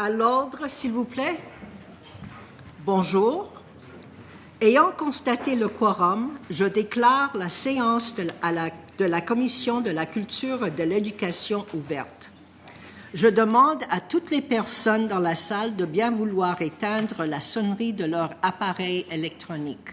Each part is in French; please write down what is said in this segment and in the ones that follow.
À l'ordre, s'il vous plaît. Bonjour. Ayant constaté le quorum, je déclare la séance de la Commission de la culture et de l'éducation ouverte. Je demande à toutes les personnes dans la salle de bien vouloir éteindre la sonnerie de leur appareil électronique.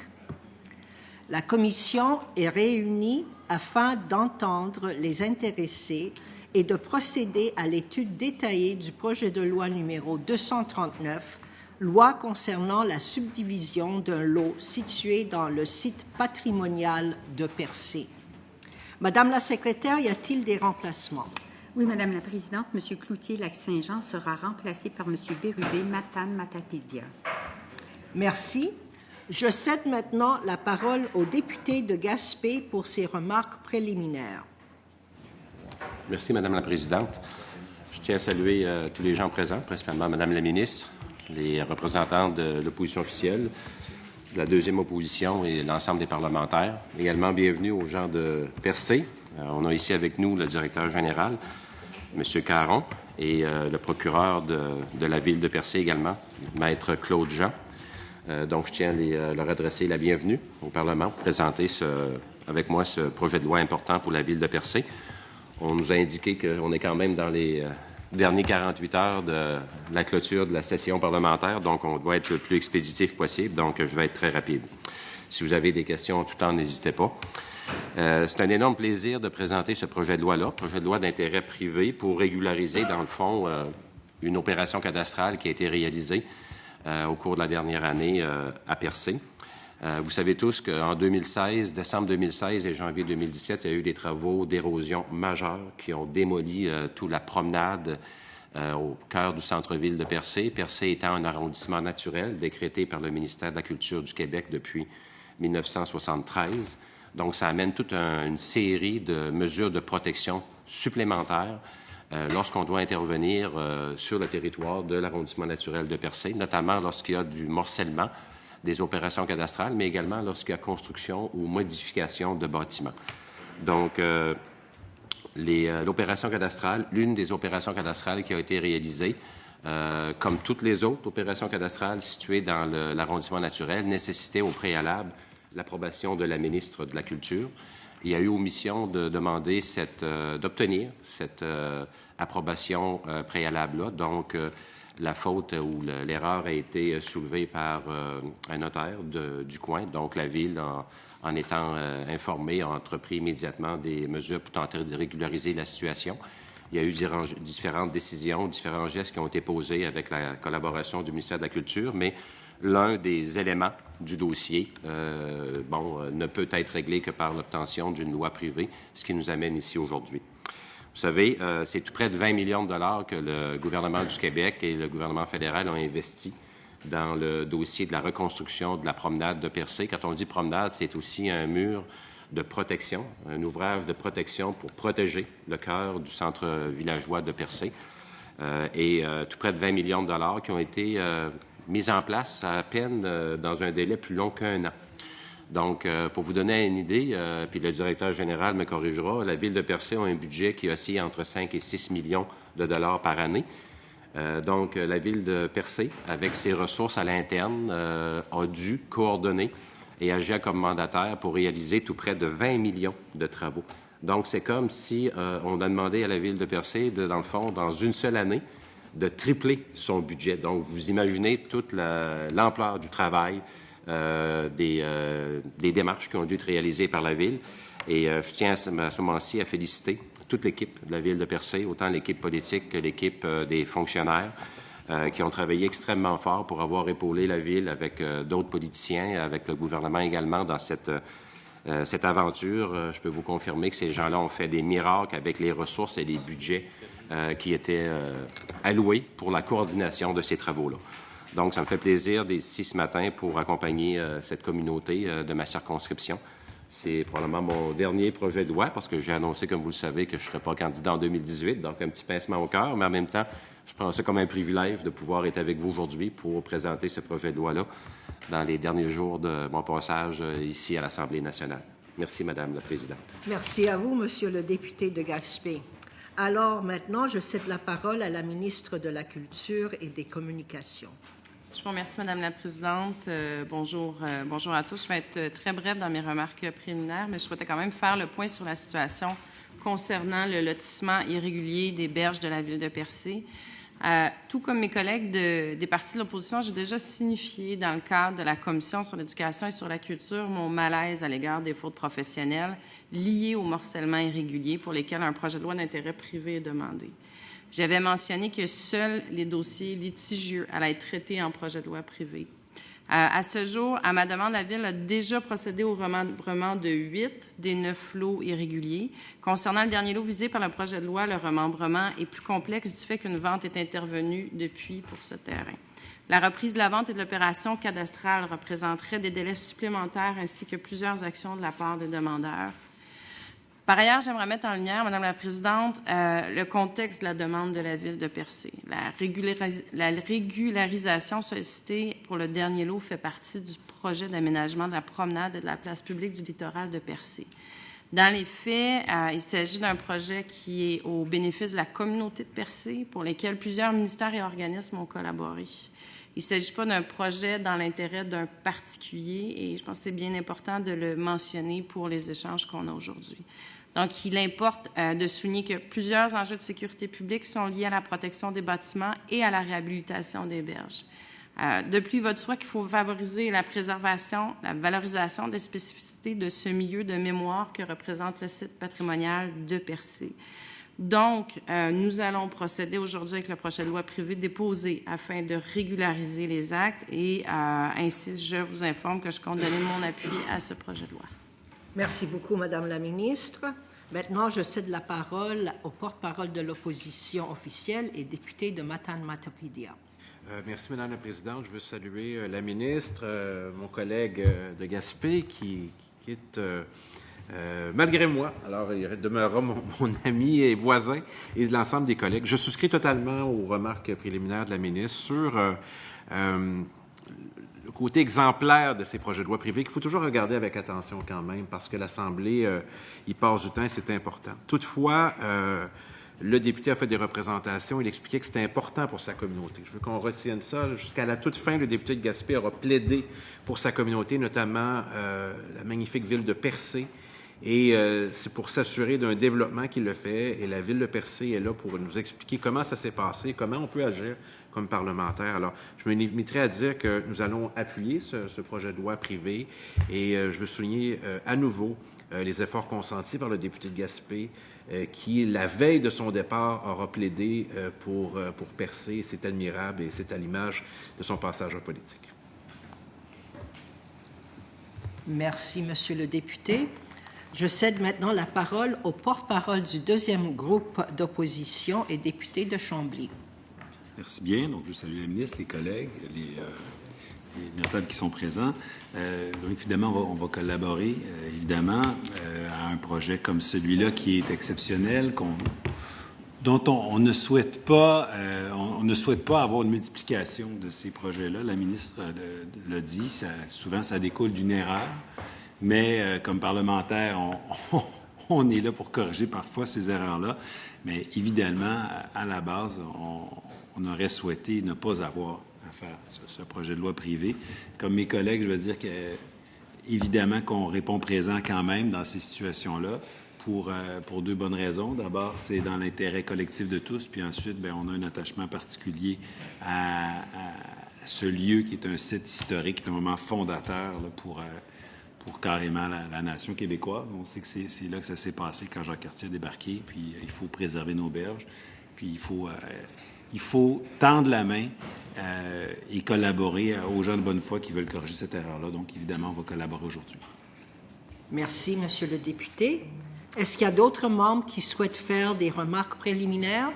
La Commission est réunie afin d'entendre les intéressés et de procéder à l'étude détaillée du projet de loi numéro 239, loi concernant la subdivision d'un lot situé dans le site patrimonial de Percé. Madame la secrétaire, y a-t-il des remplacements? Oui, Madame la Présidente, M. Cloutier, Lac-Saint-Jean, sera remplacé par M. Bérubé, Matane, Matapédia. Merci. Je cède maintenant la parole au député de Gaspé pour ses remarques préliminaires. Merci, Madame la Présidente. Je tiens à saluer tous les gens présents, principalement Madame la ministre, les représentants de l'opposition officielle, de la deuxième opposition et l'ensemble des parlementaires. Également, bienvenue aux gens de Percé. On a ici avec nous le directeur général, M. Caron, et le procureur de la ville de Percé également, Maître Claude Jean. Donc, je tiens à leur adresser la bienvenue au Parlement pour présenter avec moi ce projet de loi important pour la ville de Percé. On nous a indiqué qu'on est quand même dans les derniers 48 heures de la clôture de la session parlementaire, donc on doit être le plus expéditif possible, donc je vais être très rapide. Si vous avez des questions en tout temps, n'hésitez pas. C'est un énorme plaisir de présenter ce projet de loi-là, projet de loi d'intérêt privé pour régulariser, dans le fond, une opération cadastrale qui a été réalisée au cours de la dernière année à Percé. Vous savez tous qu'en 2016, décembre 2016 et janvier 2017, il y a eu des travaux d'érosion majeurs qui ont démoli toute la promenade au cœur du centre-ville de Percé. Percé étant un arrondissement naturel décrété par le ministère de la Culture du Québec depuis 1973. Donc, ça amène toute une série de mesures de protection supplémentaires lorsqu'on doit intervenir sur le territoire de l'arrondissement naturel de Percé, notamment lorsqu'il y a du morcellement des opérations cadastrales, mais également lorsqu'il y a construction ou modification de bâtiments. Donc, l'opération cadastrale, l'une des opérations cadastrales qui a été réalisée, comme toutes les autres opérations cadastrales situées dans l'arrondissement naturel, nécessitait au préalable l'approbation de la ministre de la Culture. Il y a eu omission de demander d'obtenir cette approbation préalable-là. Donc, la faute ou l'erreur a été soulevée par un notaire du coin. Donc, la Ville, en étant informée, a entrepris immédiatement des mesures pour tenter de régulariser la situation. Il y a eu différentes décisions, différents gestes qui ont été posés avec la collaboration du ministère de la Culture, mais l'un des éléments du dossier ne peut être réglé que par l'obtention d'une loi privée, ce qui nous amène ici aujourd'hui. Vous savez, c'est tout près de 20 millions de dollars que le gouvernement du Québec et le gouvernement fédéral ont investi dans le dossier de la reconstruction de la promenade de Percé. Quand on dit promenade, c'est aussi un mur de protection, un ouvrage de protection pour protéger le cœur du centre villageois de Percé. Tout près de 20 millions de dollars qui ont été mis en place à peine dans un délai plus long qu'1 an. Donc, pour vous donner une idée, puis le directeur général me corrigera, la Ville de Percé a un budget qui oscille entre 5 et 6 millions de dollars par année. Donc, la Ville de Percé, avec ses ressources à l'interne, a dû coordonner et agir comme mandataire pour réaliser tout près de 20 millions de travaux. Donc, c'est comme si on a demandé à la Ville de Percé, dans le fond, dans une seule année, de tripler son budget. Donc, vous imaginez toute l'ampleur du travail, des démarches qui ont dû être réalisées par la Ville. Et je tiens à ce moment-ci à féliciter toute l'équipe de la Ville de Percé, autant l'équipe politique que l'équipe des fonctionnaires, qui ont travaillé extrêmement fort pour avoir épaulé la Ville avec d'autres politiciens, avec le gouvernement également dans cette aventure. Je peux vous confirmer que ces gens-là ont fait des miracles avec les ressources et les budgets qui étaient alloués pour la coordination de ces travaux-là. Donc, ça me fait plaisir d'être ici ce matin pour accompagner cette communauté de ma circonscription. C'est probablement mon dernier projet de loi parce que j'ai annoncé, comme vous le savez, que je ne serai pas candidat en 2018, donc un petit pincement au cœur, mais en même temps, je prends ça comme un privilège de pouvoir être avec vous aujourd'hui pour présenter ce projet de loi-là dans les derniers jours de mon passage ici à l'Assemblée nationale. Merci, Madame la Présidente. Merci à vous, Monsieur le député de Gaspé. Alors maintenant, je cède la parole à la ministre de la Culture et des Communications. Je vous remercie, Madame la Présidente. Bonjour à tous. Je vais être très brève dans mes remarques préliminaires, mais je souhaitais quand même faire le point sur la situation concernant le lotissement irrégulier des berges de la ville de Percé. Tout comme mes collègues des partis de l'opposition, j'ai déjà signifié dans le cadre de la Commission sur l'éducation et sur la culture mon malaise à l'égard des fautes professionnelles liées au morcellement irrégulier pour lesquels un projet de loi d'intérêt privé est demandé. J'avais mentionné que seuls les dossiers litigieux allaient être traités en projet de loi privé. À ce jour, à ma demande, la Ville a déjà procédé au remembrement de 8 des 9 lots irréguliers. Concernant le dernier lot visé par le projet de loi, le remembrement est plus complexe du fait qu'une vente est intervenue depuis pour ce terrain. La reprise de la vente et de l'opération cadastrale représenterait des délais supplémentaires ainsi que plusieurs actions de la part des demandeurs. Par ailleurs, j'aimerais mettre en lumière, Madame la Présidente, le contexte de la demande de la Ville de Percé. La régularisation sollicitée pour le dernier lot fait partie du projet d'aménagement de la promenade et de la place publique du littoral de Percé. Dans les faits, il s'agit d'un projet qui est au bénéfice de la communauté de Percé, pour lesquels plusieurs ministères et organismes ont collaboré. Il ne s'agit pas d'un projet dans l'intérêt d'un particulier et je pense que c'est bien important de le mentionner pour les échanges qu'on a aujourd'hui. Donc, il importe de souligner que plusieurs enjeux de sécurité publique sont liés à la protection des bâtiments et à la réhabilitation des berges. Depuis votre choix qu'il faut favoriser la préservation, la valorisation des spécificités de ce milieu de mémoire que représente le site patrimonial de Percé. Donc, nous allons procéder aujourd'hui avec le projet de loi privé déposé afin de régulariser les actes et ainsi, je vous informe que je compte donner mon appui à ce projet de loi. Merci beaucoup, Madame la ministre. Maintenant, je cède la parole au porte-parole de l'opposition officielle et député de Matane-Matapédia. Merci, Madame la Présidente. Je veux saluer la ministre, mon collègue de Gaspé qui quitte malgré moi. Alors, il demeurera mon ami et voisin et l'ensemble des collègues. Je souscris totalement aux remarques préliminaires de la ministre sur le côté exemplaire de ces projets de loi privés qu'il faut toujours regarder avec attention quand même parce que l'Assemblée y passe du temps et c'est important. Toutefois, le député a fait des représentations. Il expliquait que c'était important pour sa communauté. Je veux qu'on retienne ça. Jusqu'à la toute fin, le député de Gaspé aura plaidé pour sa communauté, notamment la magnifique ville de Percé. Et c'est pour s'assurer d'un développement qu'il le fait. Et la ville de Percé est là pour nous expliquer comment ça s'est passé, comment on peut agir comme parlementaire. Alors, je me limiterai à dire que nous allons appuyer ce projet de loi privé. Et je veux souligner à nouveau les efforts consentis par le député de Gaspé qui, la veille de son départ, aura plaidé pour Percé. C'est admirable et c'est à l'image de son passage en politique. Merci, Monsieur le député. Je cède maintenant la parole au porte-parole du deuxième groupe d'opposition et député de Chambly. Merci bien. Donc, je salue la ministre, les collègues, les notables qui sont présents. Donc, évidemment, on va collaborer, évidemment, à un projet comme celui-là qui est exceptionnel, dont on ne souhaite pas, avoir une multiplication de ces projets-là. La ministre l'a dit, souvent, ça découle d'une erreur. Mais comme parlementaire, on est là pour corriger parfois ces erreurs-là. Mais évidemment, à la base, on aurait souhaité ne pas avoir à faire ce projet de loi privé. Comme mes collègues, je veux dire évidemment qu'on répond présent quand même dans ces situations-là pour deux bonnes raisons. D'abord, c'est dans l'intérêt collectif de tous. Puis ensuite, bien, on a un attachement particulier à ce lieu qui est un site historique, un moment fondateur là, pour carrément la nation québécoise. On sait que c'est là que ça s'est passé quand Jacques Cartier a débarqué, puis il faut préserver nos berges, puis il faut tendre la main et collaborer aux gens de bonne foi qui veulent corriger cette erreur-là. Donc, évidemment, on va collaborer aujourd'hui. Merci, Monsieur le député. Est-ce qu'il y a d'autres membres qui souhaitent faire des remarques préliminaires?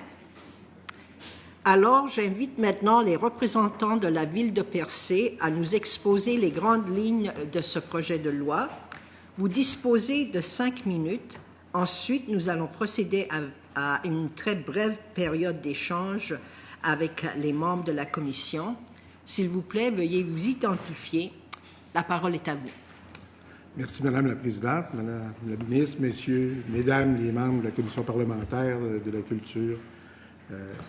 Alors, j'invite maintenant les représentants de la ville de Percé à nous exposer les grandes lignes de ce projet de loi. Vous disposez de 5 minutes. Ensuite, nous allons procéder à une très brève période d'échange avec les membres de la commission. S'il vous plaît, veuillez vous identifier. La parole est à vous. Merci, Madame la Présidente, Madame la Ministre, Messieurs, Mesdames les membres de la Commission parlementaire de la Culture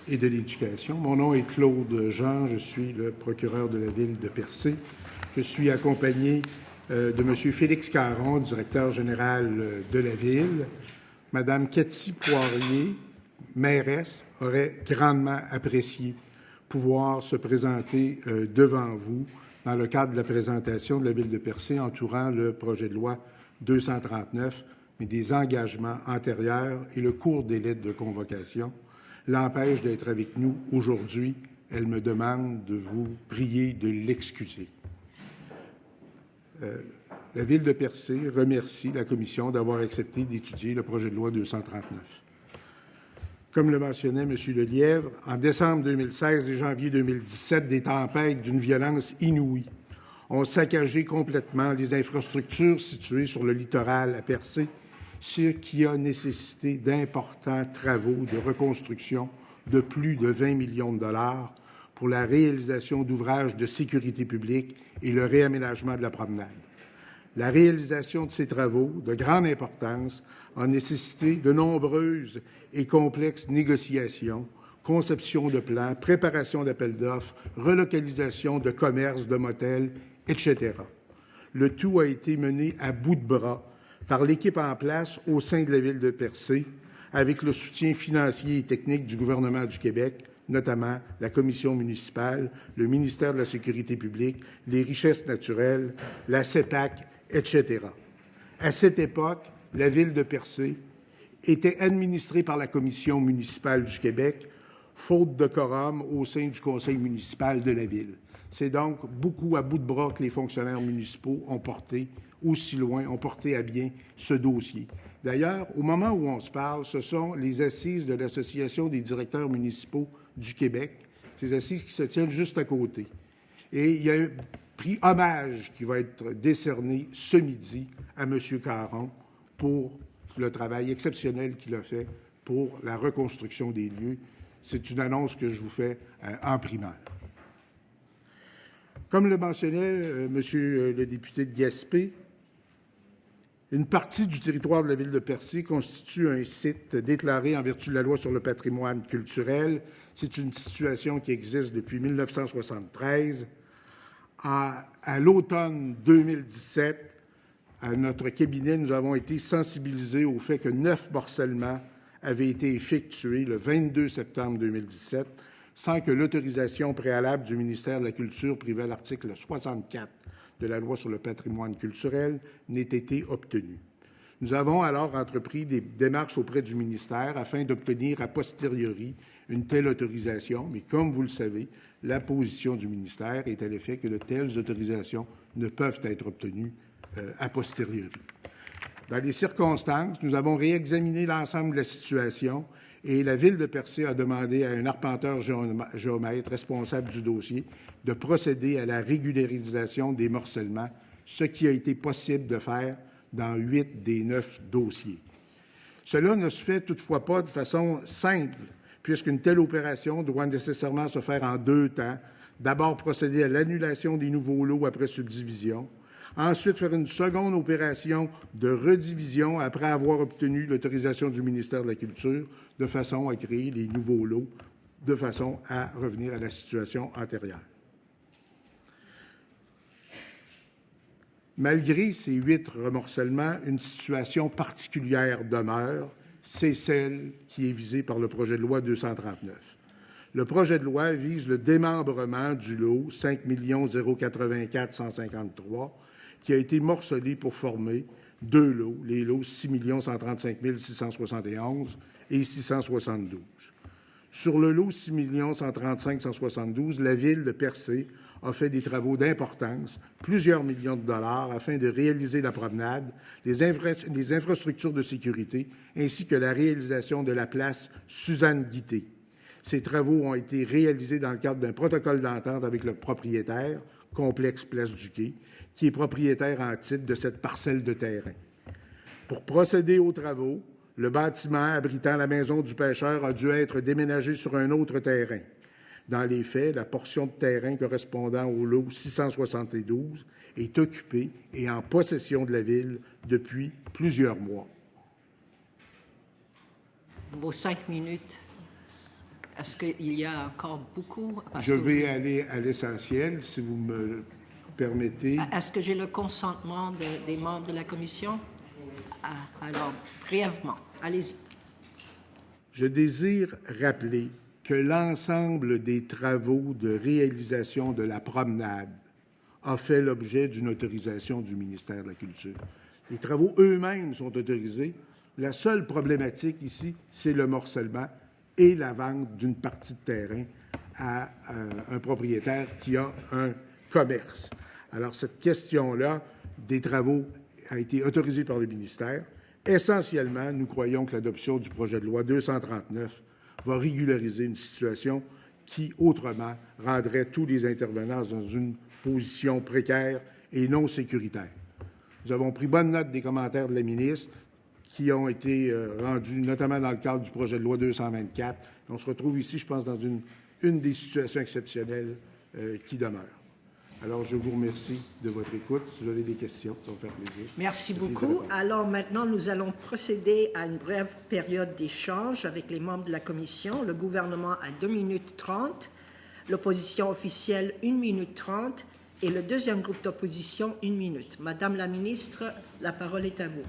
et de l'Éducation. Mon nom est Claude Jean, je suis le procureur de la Ville de Percé. Je suis accompagné de M. Félix Caron, directeur général de la Ville. Madame Cathy Poirier, mairesse, aurait grandement apprécié pouvoir se présenter devant vous dans le cadre de la présentation de la Ville de Percé entourant le projet de loi 239, mais des engagements antérieurs et le court délai de convocation l'empêchent d'être avec nous aujourd'hui. Elle me demande de vous prier de l'excuser. La Ville de Percé remercie la Commission d'avoir accepté d'étudier le projet de loi 239. Comme le mentionnait M. Lelièvre, en décembre 2016 et janvier 2017, des tempêtes d'une violence inouïe ont saccagé complètement les infrastructures situées sur le littoral à Percé, ce qui a nécessité d'importants travaux de reconstruction de plus de 20 millions de dollars pour la réalisation d'ouvrages de sécurité publique et le réaménagement de la promenade. La réalisation de ces travaux, de grande importance, a nécessité de nombreuses et complexes négociations, conception de plans, préparation d'appels d'offres, relocalisation de commerces, de motels, etc. Le tout a été mené à bout de bras par l'équipe en place au sein de la Ville de Percé, avec le soutien financier et technique du gouvernement du Québec, notamment la Commission municipale, le ministère de la Sécurité publique, les richesses naturelles, la CEPAC, etc. À cette époque, la Ville de Percé était administrée par la Commission municipale du Québec, faute de quorum au sein du conseil municipal de la Ville. C'est donc beaucoup à bout de bras que les fonctionnaires municipaux ont porté aussi loin, ont porté à bien ce dossier. D'ailleurs, au moment où on se parle, ce sont les assises de l'Association des directeurs municipaux du Québec, ces assises qui se tiennent juste à côté. Et il y a un prix hommage qui va être décerné ce midi à M. Caron pour le travail exceptionnel qu'il a fait pour la reconstruction des lieux. C'est une annonce que je vous fais en primaire. Comme le mentionnait Monsieur le député de Gaspé, une partie du territoire de la Ville de Percé constitue un site déclaré en vertu de la loi sur le patrimoine culturel. C'est une situation qui existe depuis 1973. À l'automne 2017, à notre cabinet, nous avons été sensibilisés au fait que 9 morcellements avaient été effectués le 22 septembre 2017 sans que l'autorisation préalable du ministère de la Culture privée à l'article 64 de la loi sur le patrimoine culturel n'ait été obtenue. Nous avons alors entrepris des démarches auprès du ministère afin d'obtenir a posteriori une telle autorisation, mais comme vous le savez, la position du ministère est à l'effet que de telles autorisations ne peuvent être obtenues a posteriori. Dans les circonstances, nous avons réexaminé l'ensemble de la situation et la Ville de Percé a demandé à un arpenteur géomètre responsable du dossier de procéder à la régularisation des morcellements, ce qui a été possible de faire dans 8 des 9 dossiers. Cela ne se fait toutefois pas de façon simple, puisqu'une telle opération doit nécessairement se faire en 2 temps. D'abord, procéder à l'annulation des nouveaux lots après subdivision. Ensuite, faire une seconde opération de redivision après avoir obtenu l'autorisation du ministère de la Culture, de façon à créer les nouveaux lots, de façon à revenir à la situation antérieure. Malgré ces 8 remorcellements, une situation particulière demeure, c'est celle qui est visée par le projet de loi 239. Le projet de loi vise le démembrement du lot 5 084 153 qui a été morcelé pour former 2 lots, les lots 6 135 671 et 672. Sur le lot 6 135 172, la Ville de Percé a fait des travaux d'importance, plusieurs millions de dollars, afin de réaliser la promenade, les infrastructures de sécurité, ainsi que la réalisation de la place Suzanne-Guité. Ces travaux ont été réalisés dans le cadre d'un protocole d'entente avec le propriétaire, Complexe Place du Quai, qui est propriétaire en titre de cette parcelle de terrain. Pour procéder aux travaux, le bâtiment abritant la maison du pêcheur a dû être déménagé sur un autre terrain. Dans les faits, la portion de terrain correspondant au lot 672 est occupée et en possession de la Ville depuis plusieurs mois. Vos 5 minutes, est-ce qu'il y a encore beaucoup? Je vais aller à l'essentiel, si vous me permettez. Est-ce que j'ai le consentement des membres de la Commission? Alors, brièvement, allez-y. Je désire rappeler que l'ensemble des travaux de réalisation de la promenade a fait l'objet d'une autorisation du ministère de la Culture. Les travaux eux-mêmes sont autorisés. La seule problématique ici, c'est le morcellement et la vente d'une partie de terrain à un propriétaire qui a un commerce. Alors, cette question-là des travaux a été autorisée par le ministère. Essentiellement, nous croyons que l'adoption du projet de loi 239 va régulariser une situation qui, autrement, rendrait tous les intervenants dans une position précaire et non sécuritaire. Nous avons pris bonne note des commentaires de la ministre qui ont été rendus, notamment dans le cadre du projet de loi 224. On se retrouve ici, je pense, dans une des situations exceptionnelles qui demeurent. Alors, je vous remercie de votre écoute. Si vous avez des questions, ça va me faire plaisir. Merci beaucoup. Alors, maintenant, nous allons procéder à une brève période d'échange avec les membres de la Commission. Le gouvernement a 2 minutes 30, l'opposition officielle 1 minute 30 et le deuxième groupe d'opposition 1 minute. Madame la ministre, la parole est à vous.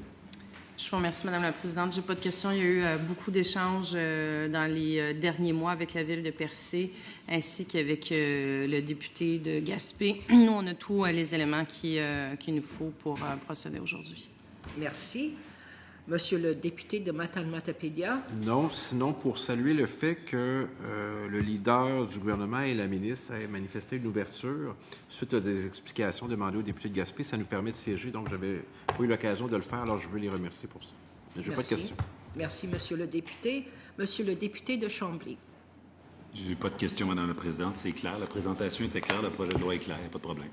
Je vous remercie, Madame la Présidente. Je n'ai pas de questions. Il y a eu beaucoup d'échanges dans les derniers mois avec la Ville de Percé ainsi qu'avec le député de Gaspé. Nous, on a tous les éléments qu'il nous faut pour procéder aujourd'hui. Merci. Monsieur le député de Matane-Matapédia. Non, sinon pour saluer le fait que le leader du gouvernement et la ministre aient manifesté une ouverture suite à des explications demandées aux députés de Gaspé. Ça nous permet de siéger, donc j'avais pas eu l'occasion de le faire, alors je veux les remercier pour ça. Je n'ai pas de questions. Merci, monsieur le député. Monsieur le député de Chambly. Je n'ai pas de questions, Madame la Présidente. C'est clair. La présentation était claire. Le projet de loi est clair. Il n'y a pas de problème.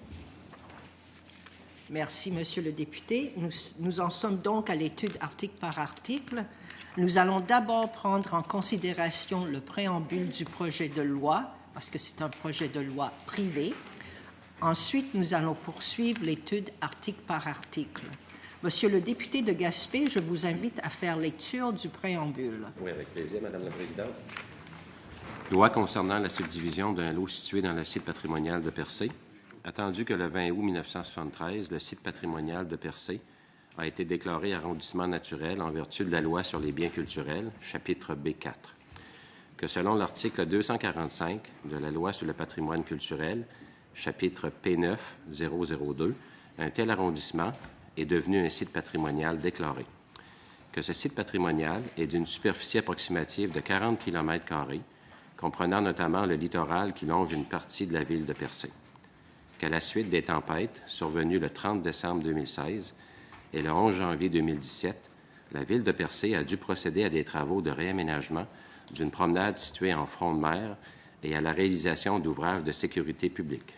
Merci, monsieur le député. Nous en sommes donc à l'étude article par article. Nous allons d'abord prendre en considération le préambule du projet de loi, parce que c'est un projet de loi privé. Ensuite, nous allons poursuivre l'étude article par article. Monsieur le député de Gaspé, je vous invite à faire lecture du préambule. Oui, avec plaisir, Madame la Présidente. Loi concernant la subdivision d'un lot situé dans le site patrimonial de Percé. Attendu que le 20 août 1973, le site patrimonial de Percé a été déclaré arrondissement naturel en vertu de la loi sur les biens culturels, chapitre B4. Que selon l'article 245 de la loi sur le patrimoine culturel, chapitre P9 002, un tel arrondissement est devenu un site patrimonial déclaré. Que ce site patrimonial est d'une superficie approximative de 40 km², comprenant notamment le littoral qui longe une partie de la ville de Percé. Qu'à la suite des tempêtes survenues le 30 décembre 2016 et le 11 janvier 2017, la Ville de Percé a dû procéder à des travaux de réaménagement d'une promenade située en front de mer et à la réalisation d'ouvrages de sécurité publique.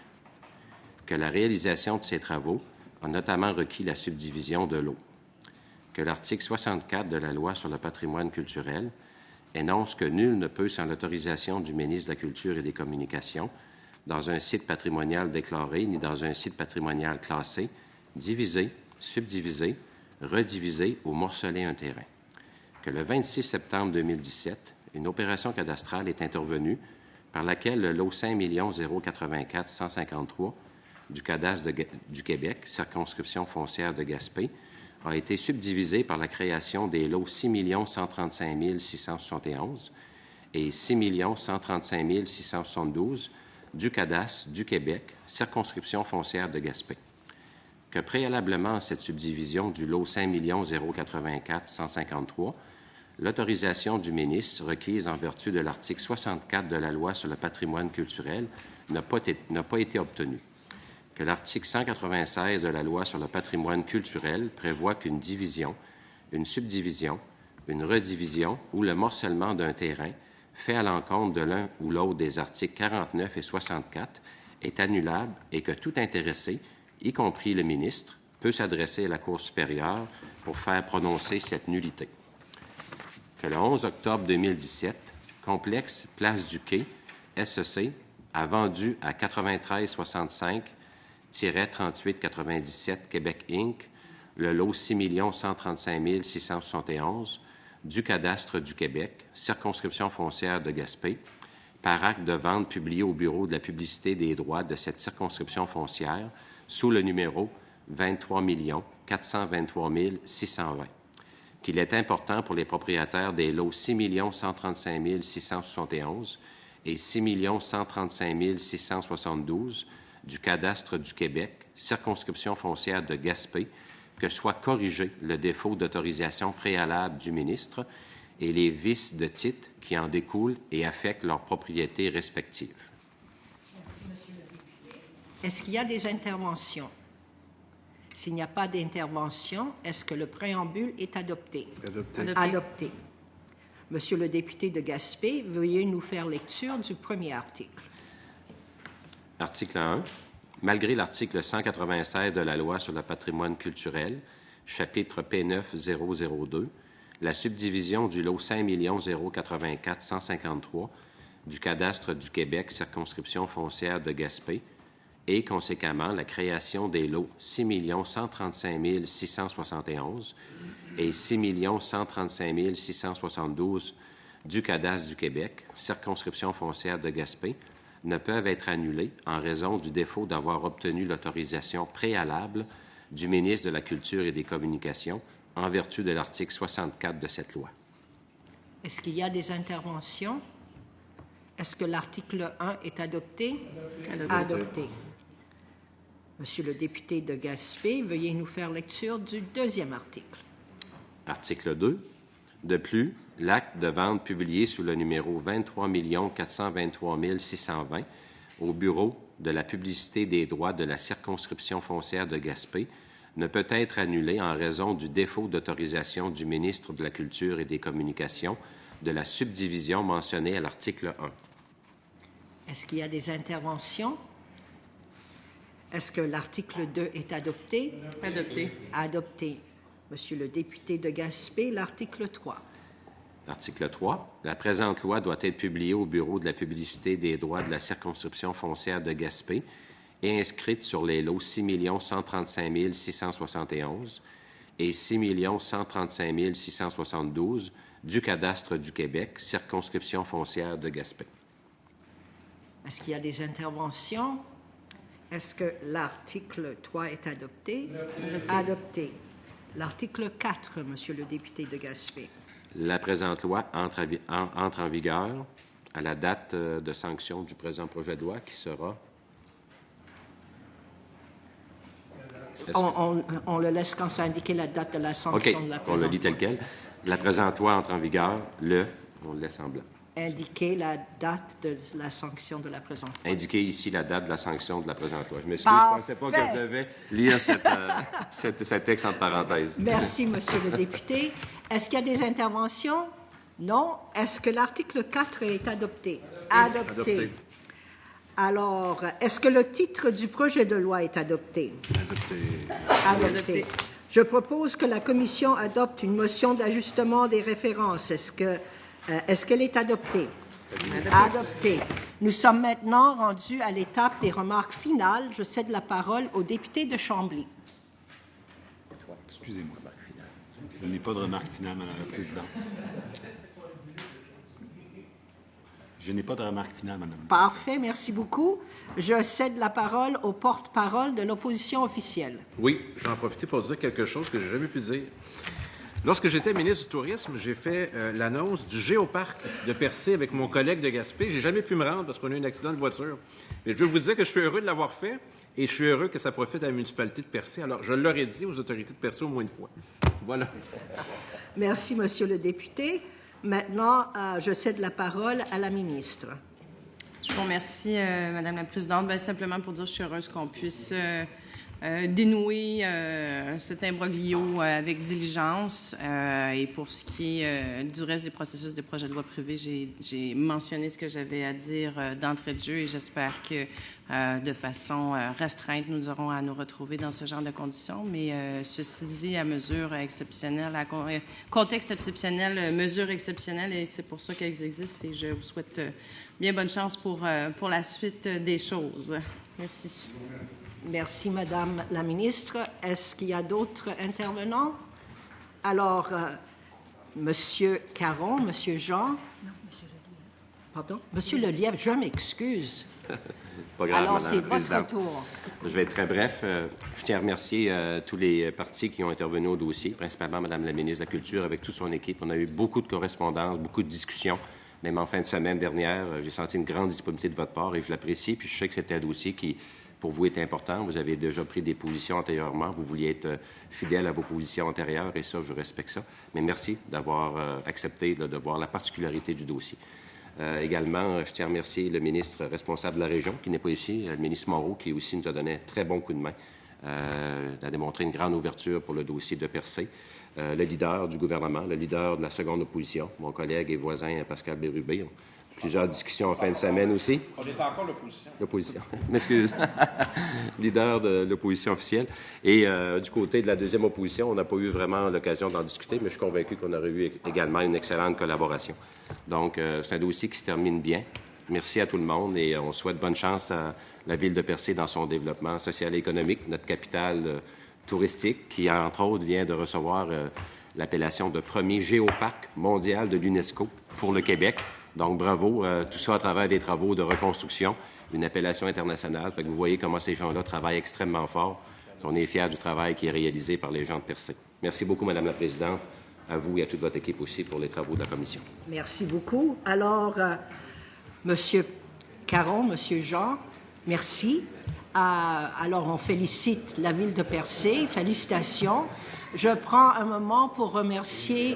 Que la réalisation de ces travaux a notamment requis la subdivision de l'eau. Que l'article 64 de la Loi sur le patrimoine culturel énonce que nul ne peut, sans l'autorisation du ministre de la Culture et des Communications, dans un site patrimonial déclaré ni dans un site patrimonial classé, diviser, subdiviser, rediviser ou morceler un terrain. Que le 26 septembre 2017, une opération cadastrale est intervenue par laquelle le lot 5 084 153 du cadastre du Québec, circonscription foncière de Gaspé, a été subdivisé par la création des lots 6 135 671 et 6 135 672 du cadastre du Québec, circonscription foncière de Gaspé. Que préalablement à cette subdivision du lot 5 084 153, l'autorisation du ministre requise en vertu de l'article 64 de la Loi sur le patrimoine culturel n'a pas été obtenue. Que l'article 196 de la Loi sur le patrimoine culturel prévoit qu'une division, une subdivision, une redivision ou le morcellement d'un terrain fait à l'encontre de l'un ou l'autre des articles 49 et 64 est annulable et que tout intéressé, y compris le ministre, peut s'adresser à la Cour supérieure pour faire prononcer cette nullité. Que le 11 octobre 2017, complexe Place du Quai, SEC a vendu à 9365-3897 Québec Inc. le lot 6 135 671 du cadastre du Québec, circonscription foncière de Gaspé, par acte de vente publié au Bureau de la publicité des droits de cette circonscription foncière sous le numéro 23 423 620, qu'il est important pour les propriétaires des lots 6 135 671 et 6 135 672 du cadastre du Québec, circonscription foncière de Gaspé, que soit corrigé le défaut d'autorisation préalable du ministre et les vices de titre qui en découlent et affectent leurs propriétés respectives. Merci, Monsieur le député. Est-ce qu'il y a des interventions? S'il n'y a pas d'intervention, est-ce que le préambule est adopté? Adopté. Monsieur le député de Gaspé, veuillez nous faire lecture du premier article. Article 1. Malgré l'article 196 de la Loi sur le patrimoine culturel, chapitre P9-002, la subdivision du lot 5 084 153 du cadastre du Québec, circonscription foncière de Gaspé, et conséquemment la création des lots 6 135 671 et 6 135 672 du cadastre du Québec, circonscription foncière de Gaspé, ne peuvent être annulés en raison du défaut d'avoir obtenu l'autorisation préalable du ministre de la Culture et des Communications en vertu de l'article 64 de cette loi. Est-ce qu'il y a des interventions? Est-ce que l'article 1 est adopté? Adopté. Monsieur le député de Gaspé, veuillez nous faire lecture du deuxième article. Article 2. De plus, l'acte de vente publié sous le numéro 23 423 620 au Bureau de la publicité des droits de la circonscription foncière de Gaspé ne peut être annulé en raison du défaut d'autorisation du ministre de la Culture et des Communications de la subdivision mentionnée à l'article 1. Est-ce qu'il y a des interventions? Est-ce que l'article 2 est adopté? Adopté. Adopté. Monsieur le député de Gaspé, l'article 3. Article 3. La présente loi doit être publiée au Bureau de la publicité des droits de la circonscription foncière de Gaspé et inscrite sur les lots 6 135 671 et 6 135 672 du cadastre du Québec, circonscription foncière de Gaspé. Est-ce qu'il y a des interventions? Est-ce que l'article 3 est adopté? Adopté. L'article 4, Monsieur le député de Gaspé. La présente loi entre en vigueur à la date de sanction du présent projet de loi qui sera... On le laisse comme ça indiquer la date de la sanction de la présente loi. On le lit tel quel. La présente loi entre en vigueur on le laisse en blanc. Indiquer la date de la sanction de la présente loi. Indiquer ici la date de la sanction de la présente loi. Je m'excuse, je ne pensais pas que je devais lire cet texte entre parenthèses. Merci, Monsieur le député. Est-ce qu'il y a des interventions? Non. Est-ce que l'article 4 est adopté? Adopté. Alors, est-ce que le titre du projet de loi est adopté? Adopté. Je propose que la Commission adopte une motion d'ajustement des références. Est-ce qu'elle est adoptée? Adoptée. Nous sommes maintenant rendus à l'étape des remarques finales. Je cède la parole au député de Chambly. Excusez-moi. Je n'ai pas de remarque finale, Madame la Présidente. Je n'ai pas de remarque finale, Madame la Présidente. Parfait, merci beaucoup. Je cède la parole au porte-parole de l'opposition officielle. Oui, j'en profite pour dire quelque chose que je n'ai jamais pu dire. Lorsque j'étais ministre du Tourisme, j'ai fait l'annonce du Géoparc de Percé avec mon collègue de Gaspé. J'ai jamais pu me rendre parce qu'on a eu un accident de voiture. Mais je veux vous dire que je suis heureux de l'avoir fait et je suis heureux que ça profite à la municipalité de Percé. Alors, je l'aurais dit aux autorités de Percé au moins une fois. Voilà. Merci, Monsieur le député. Maintenant, je cède la parole à la ministre. Je vous remercie, Madame la Présidente. Bien, simplement pour dire que je suis heureuse qu'on puisse dénouer cet imbroglio avec diligence. Et pour ce qui est du reste des processus des projets de loi privés, j'ai mentionné ce que j'avais à dire d'entrée de jeu et j'espère que de façon restreinte, nous aurons à nous retrouver dans ce genre de conditions. Mais ceci dit, à mesure exceptionnelle, à contexte exceptionnel, mesure exceptionnelle, et c'est pour ça qu'elles existent. Et je vous souhaite bien bonne chance pour la suite des choses. Merci. Merci, Madame la ministre. Est-ce qu'il y a d'autres intervenants? Alors, Monsieur Caron, Monsieur Jean. Non, Monsieur Lelièvre. Pardon? Monsieur Lelièvre, je m'excuse. Pas grave, alors, Madame c'est la votre Présidente. tour. Je vais être très bref. Je tiens à remercier tous les partis qui ont intervenu au dossier, principalement Madame la ministre de la Culture avec toute son équipe. On a eu beaucoup de correspondances, beaucoup de discussions. Même en fin de semaine dernière, j'ai senti une grande disponibilité de votre part et je l'apprécie. Puis je sais que c'était un dossier qui, pour vous, est important. Vous avez déjà pris des positions antérieurement. Vous vouliez être fidèle à vos positions antérieures et ça, je respecte ça. Mais merci d'avoir accepté de voir la particularité du dossier. Également, je tiens à remercier le ministre responsable de la région, qui n'est pas ici, le ministre Moreau, qui aussi nous a donné un très bon coup de main. Il a démontré une grande ouverture pour le dossier de Percé. Le leader du gouvernement, le leader de la seconde opposition, mon collègue et voisin Pascal Bérubé. Plusieurs discussions en fin de semaine aussi. On est encore l'opposition. L'opposition, m'excuse. Leader de l'opposition officielle. Et du côté de la deuxième opposition, on n'a pas eu vraiment l'occasion d'en discuter, mais je suis convaincu qu'on aurait eu également une excellente collaboration. Donc, c'est un dossier qui se termine bien. Merci à tout le monde et on souhaite bonne chance à la ville de Percé dans son développement social et économique, notre capitale touristique, qui, entre autres, vient de recevoir l'appellation de premier géoparc mondial de l'UNESCO pour le Québec. Donc, bravo. Tout ça à travers des travaux de reconstruction, une appellation internationale. Fait que vous voyez comment ces gens-là travaillent extrêmement fort. On est fiers du travail qui est réalisé par les gens de Percé. Merci beaucoup, Madame la Présidente, à vous et à toute votre équipe aussi pour les travaux de la Commission. Merci beaucoup. Alors, Monsieur Caron, Monsieur Jean, merci. Alors, on félicite la ville de Percé. Félicitations. Je prends un moment pour remercier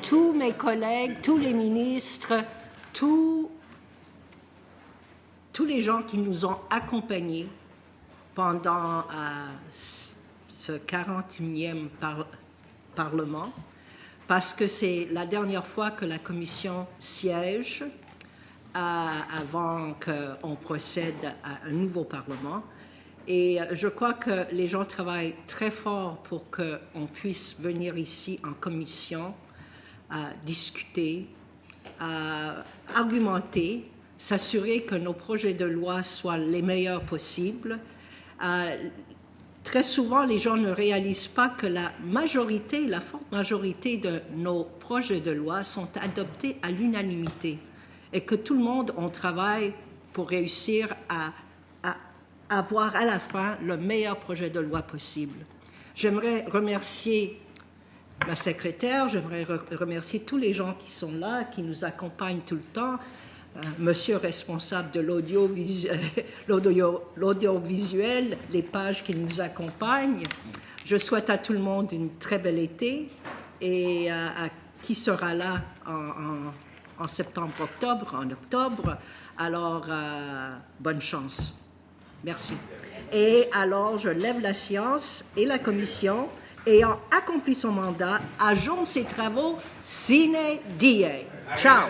tous mes collègues, tous les ministres, tous les gens qui nous ont accompagnés pendant ce 41e Parlement, parce que c'est la dernière fois que la Commission siège avant qu'on procède à un nouveau Parlement. Et je crois que les gens travaillent très fort pour qu'on puisse venir ici en commission, discuter, argumenter, s'assurer que nos projets de loi soient les meilleurs possibles. Très souvent, les gens ne réalisent pas que la forte majorité de nos projets de loi sont adoptés à l'unanimité et que tout le monde, on travaille pour réussir à avoir à la fin le meilleur projet de loi possible. J'aimerais remercier la secrétaire, j'aimerais remercier tous les gens qui sont là, qui nous accompagnent tout le temps, monsieur responsable de l'audiovisuel, les pages qui nous accompagnent. Je souhaite à tout le monde une très belle été et à qui sera là en septembre-octobre, en octobre. Alors, bonne chance. Merci. Et alors, je lève la séance et la commission, ayant accompli son mandat, ajourne ses travaux sine die. Ciao.